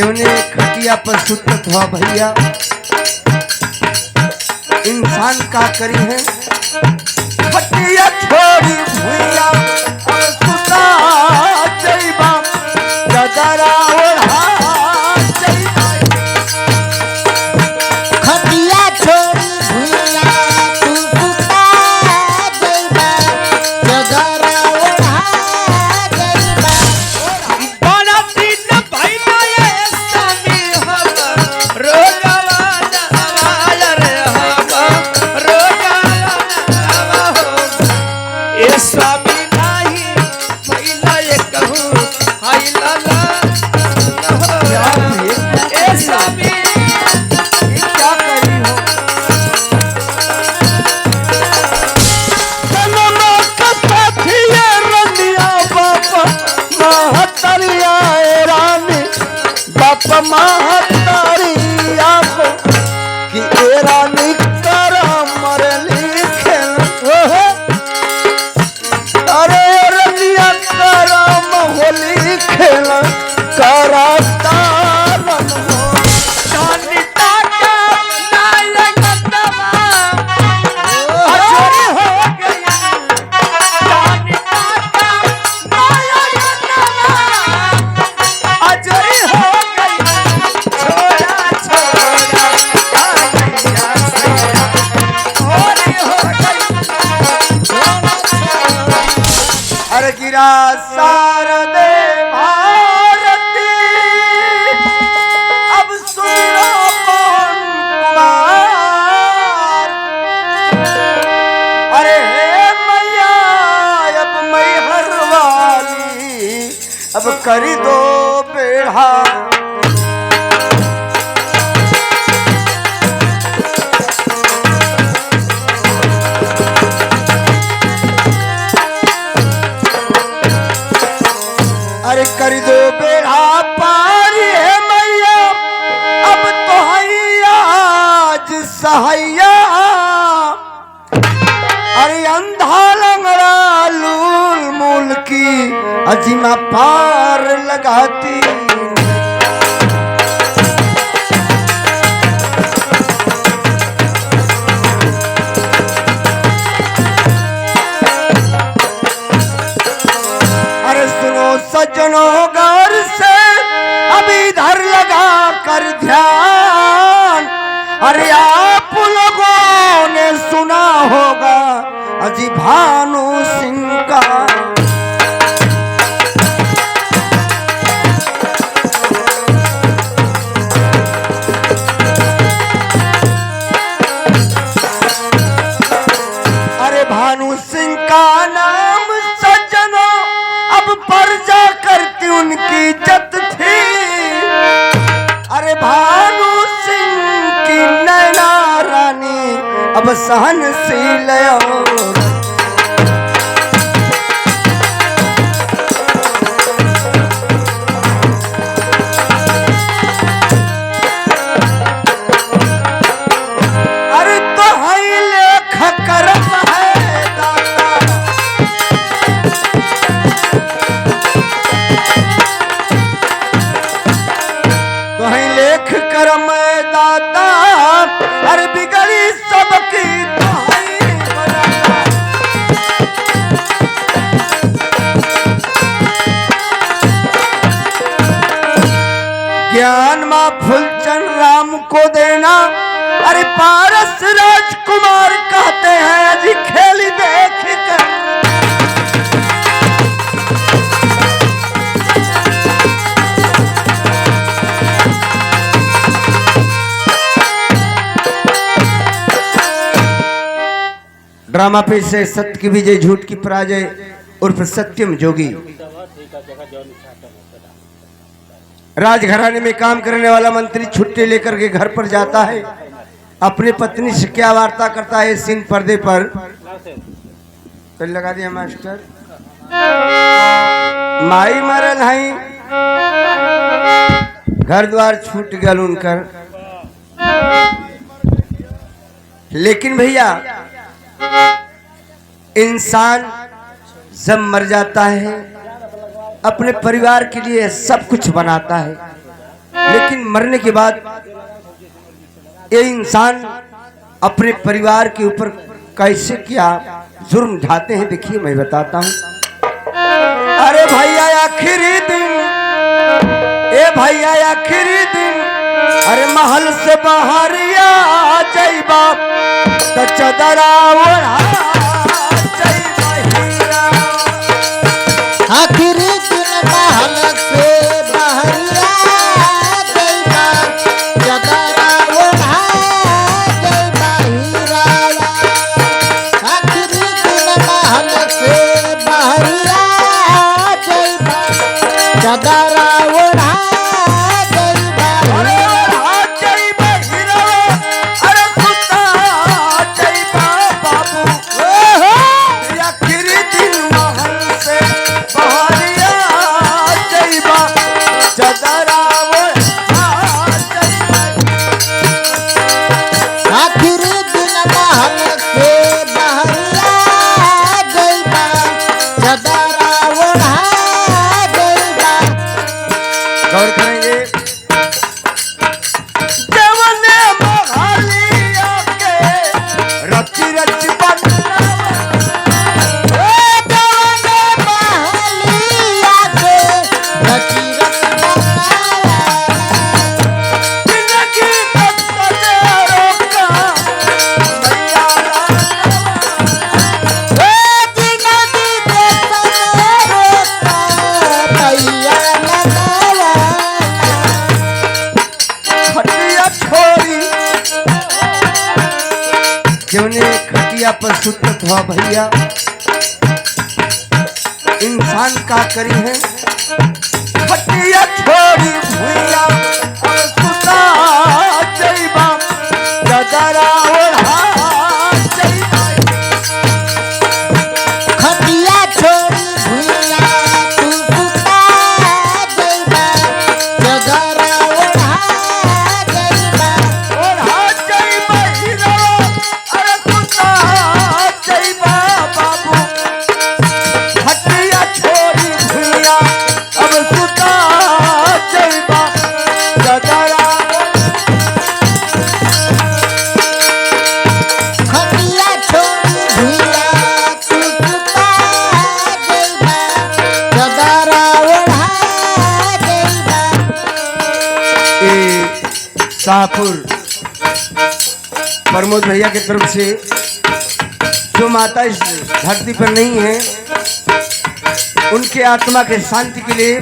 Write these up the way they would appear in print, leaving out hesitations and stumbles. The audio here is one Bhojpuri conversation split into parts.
जौने खटिया पर सुतत हुआ भैया इंसान का करी है खटिया छोड़ी भैया सुता जइबा गदरा ओढ़ा जइबा खटिया छोड़ी भुइया तू सुता जइबा जगरा ओढ़ा जइबा बड़ा दिन भइला ये स्वामी हम रोगवा नवाय रे हम रोगवा नवा ए स्वामी नाही भइला ये कहूं हाइला ला ए स्वामी ये क्या करी हो तनो कथथिए रनिया बापा महतरिया ए रानी बापा महतरिया को कि ए रानी कर मर लिखे ओहे अरे रनिया कर होली खेल करता अरे गिरा शारदे भारती अब सुनो कौन कुमार अरे हे मैया अब मैं हर वाली अब करी दो बेढ़ा अरे कर दो बेड़ा पार है मैया अब तो हैया आज सहैया अरे अंधा लंगड़ा लूल मूल की अजीमा पार लगाती अरे सुनो सज्जनों गौर से अभी इधर लगा कर ध्यान अरे आप लोगों ने सुना होगा अजी भानु सिंह का अरे भानु सिंह का नाम सज्जनों अब पर्जा करती उनकी इज्जत थी अरे भानु सिंह की नैना रानी अब सहनशील अरे तो है लेख करम है दाता कहीं लेख करम दाता अरे बिगड़ी सबकी ज्ञान माँ फुलचंद राम को देना अरे पारस राजकुमार कहते हैं अजी खेली देख कर ड्रामा पे से सत्य की विजय झूठ की पराजय उर्फ सत्यम जोगी राजघराने में काम करने वाला मंत्री छुट्टी लेकर के घर पर जाता है अपनी पत्नी से क्या वार्ता करता है सीन पर्दे पर तो लगा दिया मास्टर माई मरल है घर द्वार छूट गल उनकर लेकिन भैया इंसान जब मर जाता है अपने परिवार के लिए सब कुछ बनाता है लेकिन मरने के बाद ये इंसान अपने परिवार के ऊपर कैसे क्या जुर्म ढाते हैं, देखिए मैं बताता हूँ। अरे भैया आखिरी दिन, ए भैया आखिरी दिन, अरे महल से बाहर आ जाइबा तो चदरा ओढ़ा जाइबा हीरा। आखिरी दिन महल से बहरिया जइबा चदरा ओढ़ा जइबा हीरावा। आखिरी दिन महल से बहरिया जइबा चदरा ओढ़ा जइबा अरे ओढ़ा जाइबा हीरा, अरे सुता जाइबा बाबू। आखिरी दिन महल से बाहर आ जाइबा चदरा ओढ़ा जाइबा। आखिरी दिन महल से बहरिया जइबा चदरा ओढ़ा जइबा। गौर करेंगे, जवने मोहालिया के रची रची बनावा, जवाने महलिया के रची रची बनावा। जिंदगी कतलेरों का मैया जिंदगी के समेरों का मैया लगावा। खटिया छोड़ी, जवने खटिया पर सुतत हुआ भैया, इंसान का करी है। खटिया छोड़ी भैया और सुता जाइबा चदरा ओढ़ा जाइबा। खटिया छोड़ी भुइया तू सुता जइबा चदरा ओढ़ा जइबा। ओढ़ा जाइबा हीरा, अरे सुता जाइबा बाबू। खटिया छोड़ी भैया अब सुता जाइबा चदरा। खटिया छोड़ी भुइया तू सुता जइबा चदरा ओढ़ा जइबा। ये शाहपुर प्रमोद भैया की तरफ से जो माता इस धरती पर नहीं है, उनके आत्मा के शांति के लिए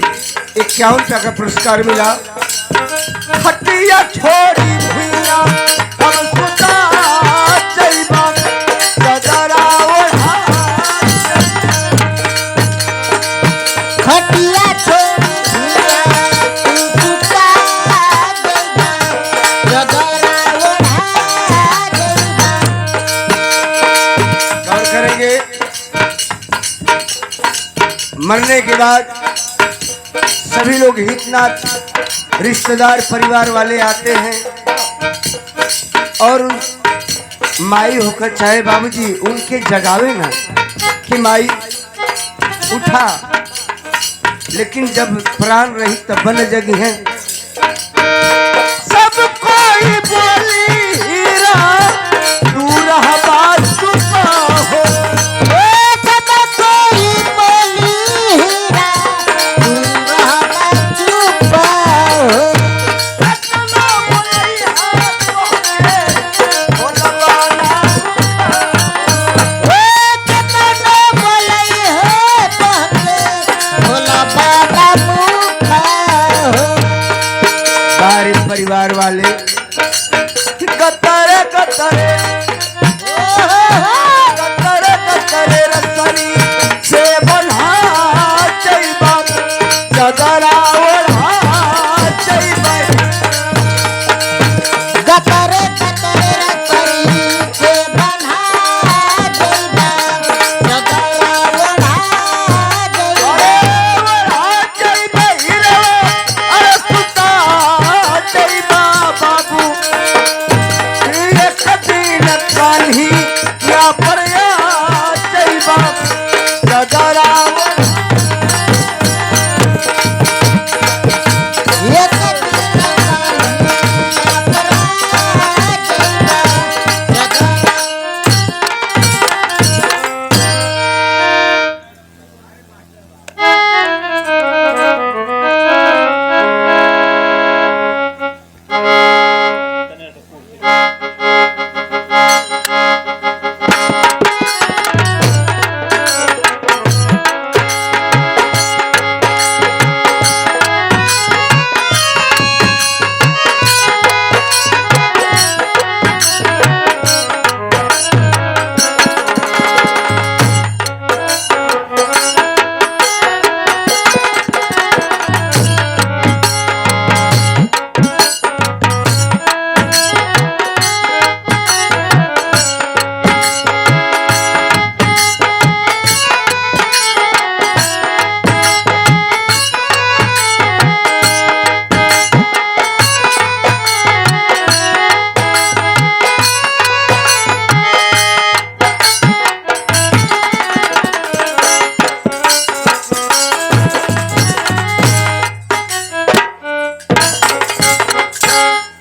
51 रुपया का पुरस्कार मिला। खटिया छोड़ी भुइया अब सुता जाइबा चदरा ओढ़ा। खटिया छोड़ी भुइया तू सुता जइबा चदरा ओढ़ा जइबा। गौर करेंगे, मरने के बाद सभी लोग हितनाथ रिश्तेदार परिवार वाले आते हैं और माई होकर चाहे बाबूजी उनके जगावे ना कि माई उठा, लेकिन जब प्राण रही तब बन जगी है। सब कोई बोली हीरा, तू रहा बात चुपा हो। सब कोई बोली हीरा तू रहबा चुप हो। रत्ना बोली हाथ तोहरे, बोलबा ना कितना बोलई है तोहके भोला बाबा मुखा हो। सारे परिवार वाले कतरे कतरे कतरे कतरे रसनी से बन्हा जाइबा चदरा ओढ़ा जाइबा। गतरे गतरे रसरी से बन्हा जइबा चदरा ओढ़ा जइबा। अरे ओढ़ा जाइबा हीरा, अरे सुता जाइबा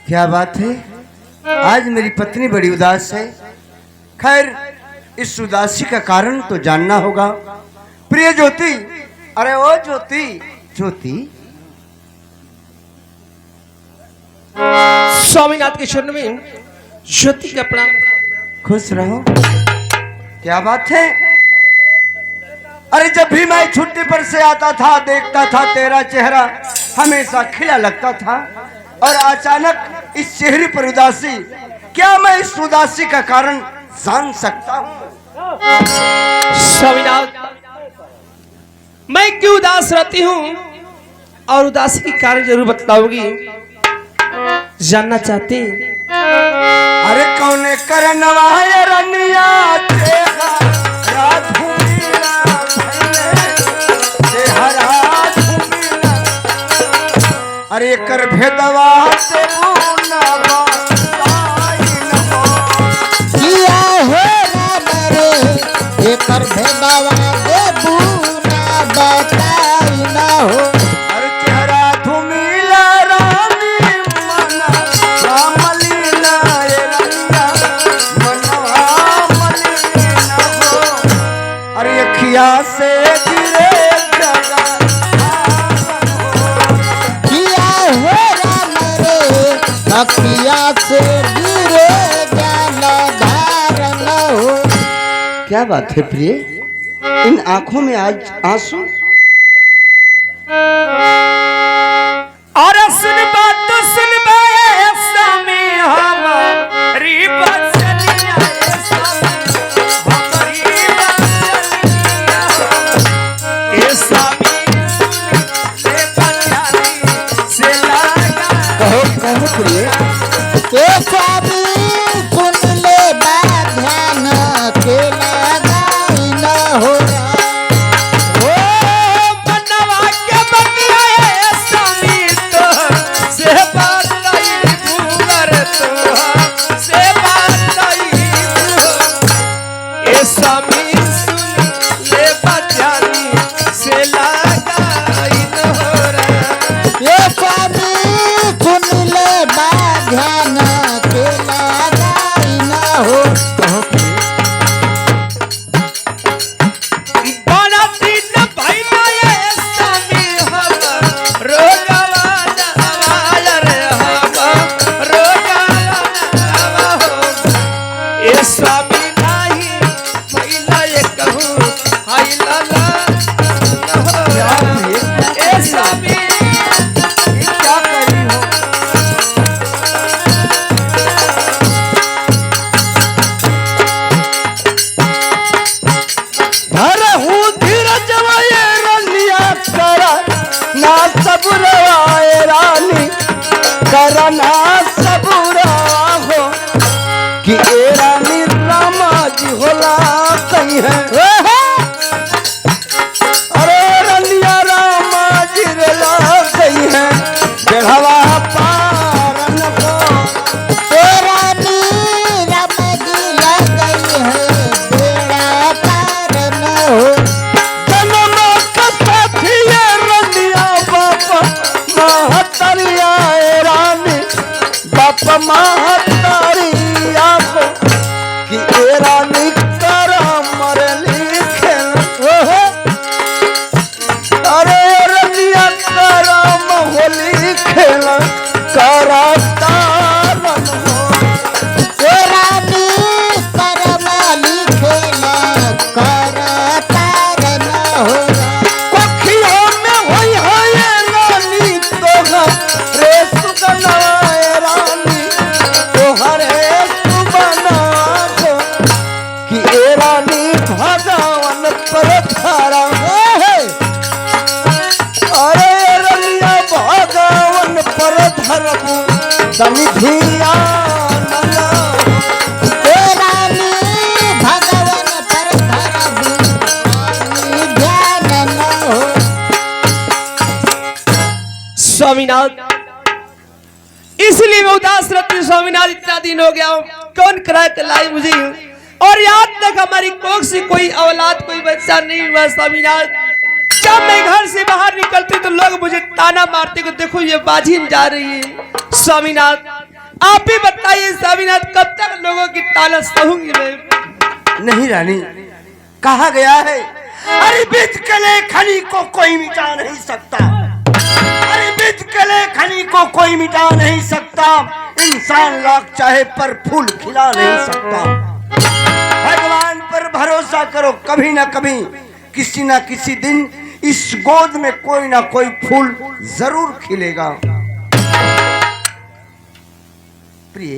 क्या बात है, आज मेरी पत्नी बड़ी उदास है। खैर, इस उदासी का कारण तो जानना होगा। प्रिय ज्योति, अरे ओ ज्योति, ज्योति। स्वामीनाथ के चरण में ज्योति का प्रणाम। खुश रहो। क्या बात है? अरे जब भी मैं छुट्टी पर से आता था, देखता था तेरा चेहरा हमेशा खिला लगता था, और अचानक इस चेहरे पर उदासी। क्या मैं इस उदासी का कारण जान सकता हूँ? स्वामीनाथ, मैं क्यों उदास रहती हूँ और उदासी के कारण जरूर बतलाओगी, जानना चाहते हैं? अरे कौने करनवा ये रनिया तेरा राधुमीरा भैले तेहरा धुमीरा। अरे कर भेदवा से बुना बताई न हो। किया हो राम रे एकर भेदवा देबू ना बताई न हो। अरे चेहरा धुमीला रानी मना रामलीला ये रनिया मनवा मलीना हो। अरे अखिया से गिरे जगा किया हो राम रे अखिया से गिरे जल धार न हो। क्या बात है प्रिय, इन आंखों में आज आंसू? और सुन बात तो सुन बाए स्वामी हमारी बचनिया, हमारी बचनिया। ए स्वामी से बचनी से लगा। कहो कहो प्रिय। ए स्वामी सुन ले बात ध्यान के लगाई न हो। ओ बनवा के बनिया ए स्वामी तो से बतई भूगर तो से बतई। ए स्वामी सुन ले बचनी से लगाई न हो रे। ए स्वामी सुन ले बात ध्यान के लगाई न हो। बनती न भइला ए स्वामी हम रोगवा नवा रे हम रोगवा नवा हो। ए स्वामी नाही भइला ए कहूँ हाइला ला हो। ए स्वामी क्या करी हो? धरहू धीरज वाये रनिया करा ना सबुरवाए रानी, करा ना सबुरवा हो। कि ए रानी रामा जी होला कहीं है। अरे रनिया रामा जी रेला कहीं है, बेढ़वा पारन हो। तेरा नीरम गिला गई है बेड़ा पार न हो। जन्म कथिए रनिया बापा महतरिया ए रानी, बापा महतरिया को। कि ए रानी करा मरली खेल। अरे रनिया करा होली खेल, करा तारन हो। तेरा नी करमाली खेला कर तार न हो। कोखिया में होई है रानी तोहा रे सुगनाए रानी, तोहा रे सुगना को। कि ए रानी भगवान पर थारा है। अरे रनिया भगवान पर धरबू तनी धिया नला। तेरा नी भगवान पर धरबू तानी ध्यान न हो। स्वामीनाथ, इसलिए मैं उदास रहती हूँ स्वामीनाथ। इतना दिन हो गया हूँ, कौन करा के लाई मुझे, और याद तक हमारी कोख से कोई औलाद कोई बच्चा नहीं हुआ स्वामीनाथ। जब मैं घर से बाहर निकलती तो लोग मुझे ताना मारते को देखो ये बाझिन जा रही है। स्वामीनाथ, आप ही बताइए स्वामीनाथ, कब तक लोगों की ताना सहूंगी मैं? नहीं रानी, कहा गया है अरे बीत कले खनी को कोई मिटा नहीं सकता, अरे बीत कले खनी को कोई मिटा नहीं सकता, इंसान लाख चाहे पर फूल खिला नहीं सकता। भगवान पर भरोसा करो, कभी ना कभी किसी ना किसी दिन इस गोद में कोई ना कोई फूल जरूर खिलेगा। प्रिय,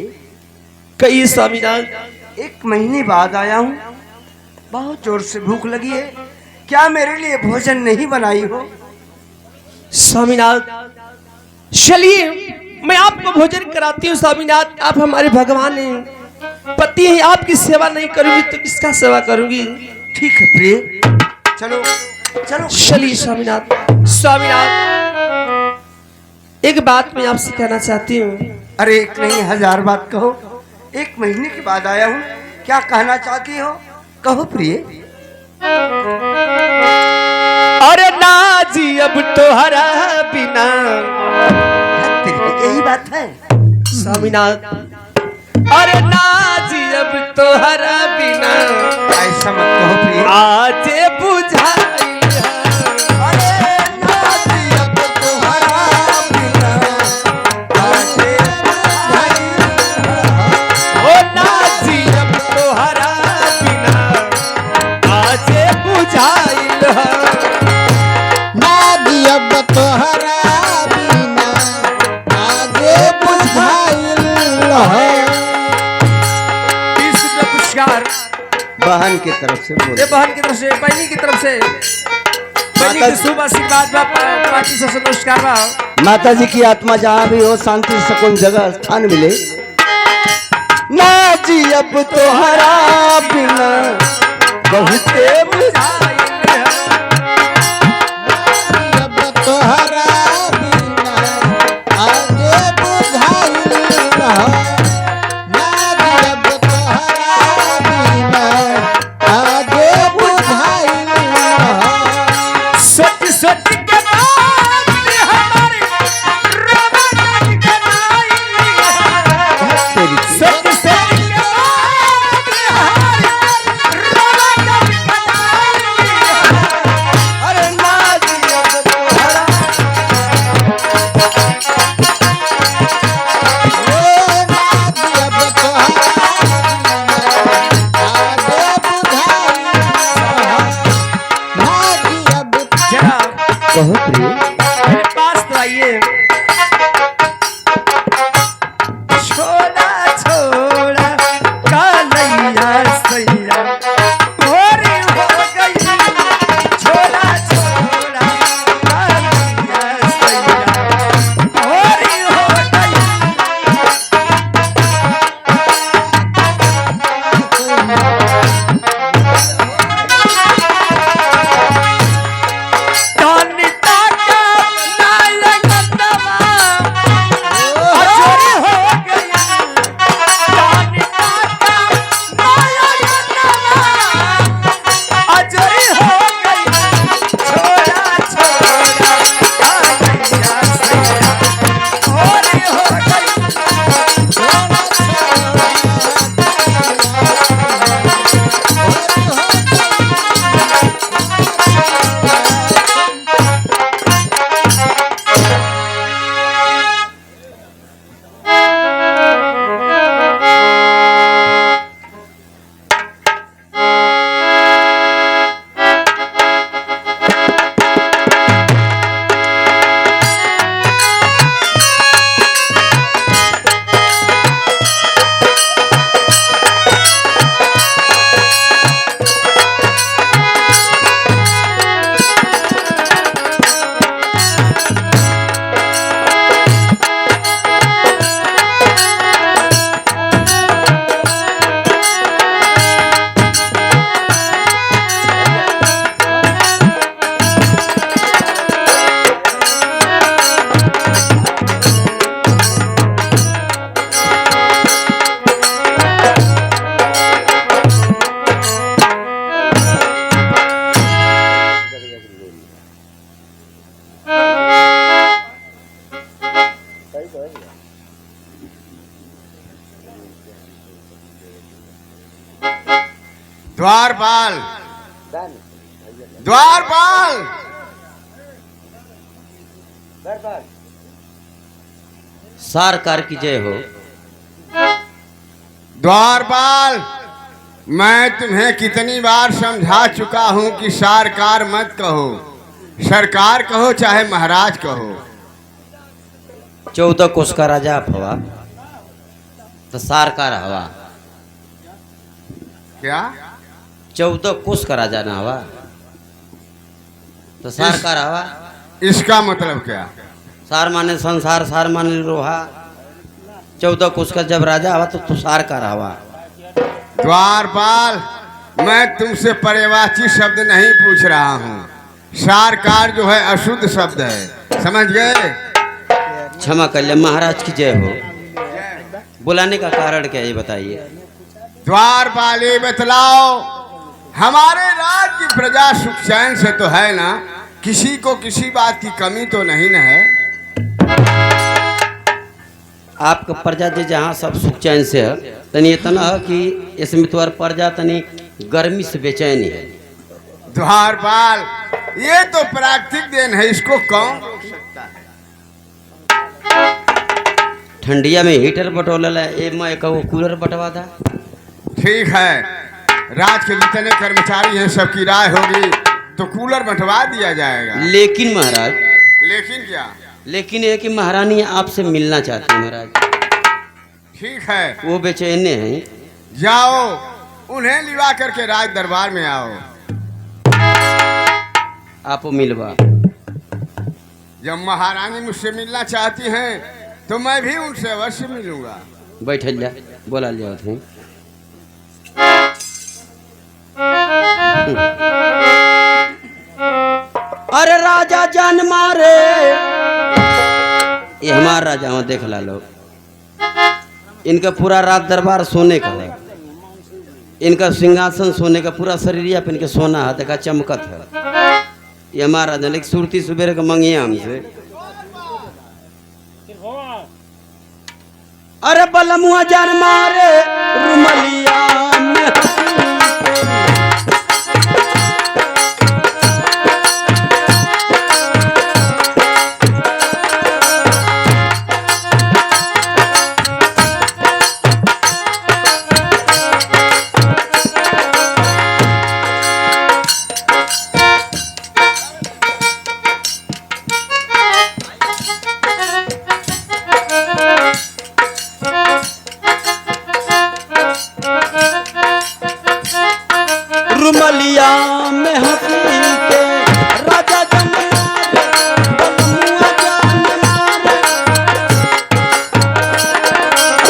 कहिए स्वामीनाथ। 1 महीने बाद आया हूँ, बहुत जोर से भूख लगी है, क्या मेरे लिए भोजन नहीं बनाई हो? स्वामीनाथ चलिए मैं आपको भोजन कराती हूँ। स्वामीनाथ आप हमारे भगवान हैं, पति हैं, आपकी सेवा नहीं करूंगी तो किसका सेवा करूंगी? ठीक है प्रिय, चलो चलो चलिए स्वामीनाथ। स्वामीनाथ एक बात मैं आपसे कहना चाहती हूँ। अरे एक नहीं 1000 बात कहो। 1 महीने के बाद आया हूँ, क्या कहना चाहती हो? कहो प्रिय। अरे ना जी अब तोहरा बिना। यही बात है स्वामीनाथ। अरे ना जी अब तोहरा बिना। ऐसा मत कहो प्रिय। आज बुझाइल अरे ना जी अब तोहरा बिना, आज बुझाइल। ओ ना जी अब तोहरा बिना। आज बुझाइल ना जी अब तोहरा बिना, आगे बुझाइल है। पुरस्कार बहन की तरफ से बोलो। ये बहन की तरफ से, बहनी की तरफ से, बहनी की शुभ आशीर्वाद बा, पार्टी से नमस्कार बा। माता जी की आत्मा जहाँ भी हो, शांति सुकून जगह स्थान मिले। ना जी अब तोहरा बिना बहुते बुझाइल। अब तोहरा बिना, आगे बुझाइल है। ना जी अब तोहरा बिना, आगे बुझाइल है। सोच सोच के बात हमारी रोना नहीं कनाई। सोच सोच के बात हमारी रोना नहीं कनाई। अरे ना जी अब तोहरा, ओ ना जी अब तोहरा बिना, आगे बुझाइल है। ना जी अब जरा कहो प्रिय। मेरे पास तो आइए। छोड़ा छोड़ा कालैया सैया भोरी हो गई। छोड़ा छोड़ा कालैया सैया भोरी हो गई। कानी ताका नायक नवा अजोरी हो गई। कानी ताका नायक नवा अजोरी हो गई। छोड़ा छोड़ा कालैया सैया भोरी हो गई। द्वारपाल, द्वारपाल, सरकार की जय हो। द्वारपाल, मैं तुम्हें कितनी बार समझा चुका हूं कि सरकार मत कहो, सरकार कहो चाहे महाराज कहो। 14 कोस का राजा आप हवा तो सरकार हवा। क्या? 14 कोस का राजा ना हवा तो सरकार हवा। इसका मतलब क्या? सार माने संसार, सार माने लोहा। 14 कोस का जब राजा हवा तो तू सरकार हवा। द्वारपाल, मैं तुमसे पर्यायवाची शब्द नहीं पूछ रहा हूँ। सरकार जो है अशुद्ध शब्द है, समझ गए? क्षमा कर ले, महाराज की जय हो। बुलाने का कारण क्या है ये बताइए। द्वारपाल, ये बतलाओ, हमारे राज्य की प्रजा सुख चैन से तो है ना? किसी को किसी बात की कमी तो नहीं न है? आपका प्रजा जी जहाँ सब सुख चैन से है, तनी इतना है कि इसमें तुम्हार प्रजा तनी गर्मी से बेचैन है। द्वारपाल, ये तो प्राकृतिक देन है, इसको कौन रोक सकता है? ठंडिया में हीटर बटोल है, मैं कहूँ कूलर बटवा दा। ठीक है, राज के जितने कर्मचारी हैं सबकी राय होगी तो कूलर बंटवा दिया जाएगा। लेकिन महाराज, लेकिन क्या? लेकिन ये कि महारानी आपसे मिलना चाहती है महाराज। ठीक है, वो बेचैन हैं। जाओ उन्हें लिवा करके राज दरबार में आओ। आप मिलवा। जब महारानी मुझसे मिलना चाहती हैं तो मैं भी उनसे अवश्य मिलूंगा। बैठल जा, बोला लिया थे। अरे राजा जान मारे, ये हमारा राजा वहाँ देख ला लो। इनका पूरा रात दरबार सोने का है, इनका सिंहासन सोने का, पूरा शरीरिया पे इनके सोना है, देखा चमकत है। ये हमारा राजा, लेकिन सुरती सुबेरे का मंगिया हमसे। अरे बलमुआ जान मारे रुमलिया में। रुमलिया में हंसी के राजा जान मारे, बलमुआ जान मारे।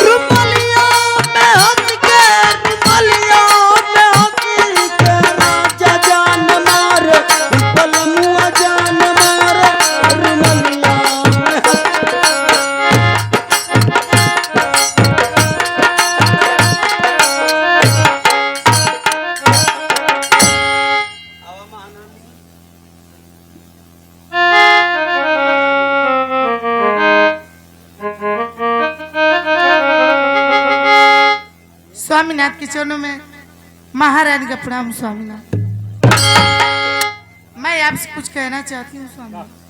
रुमलिया में हंस के, रुमलिया में हंसी के राजा जान मारे, बलमुआ जान मारे। रुमलिया में हंसी। स्वामीनाथ के चरणों में महारानी का प्रणाम। स्वामीनाथ, मैं आपसे कुछ कहना चाहती हूँ स्वामी।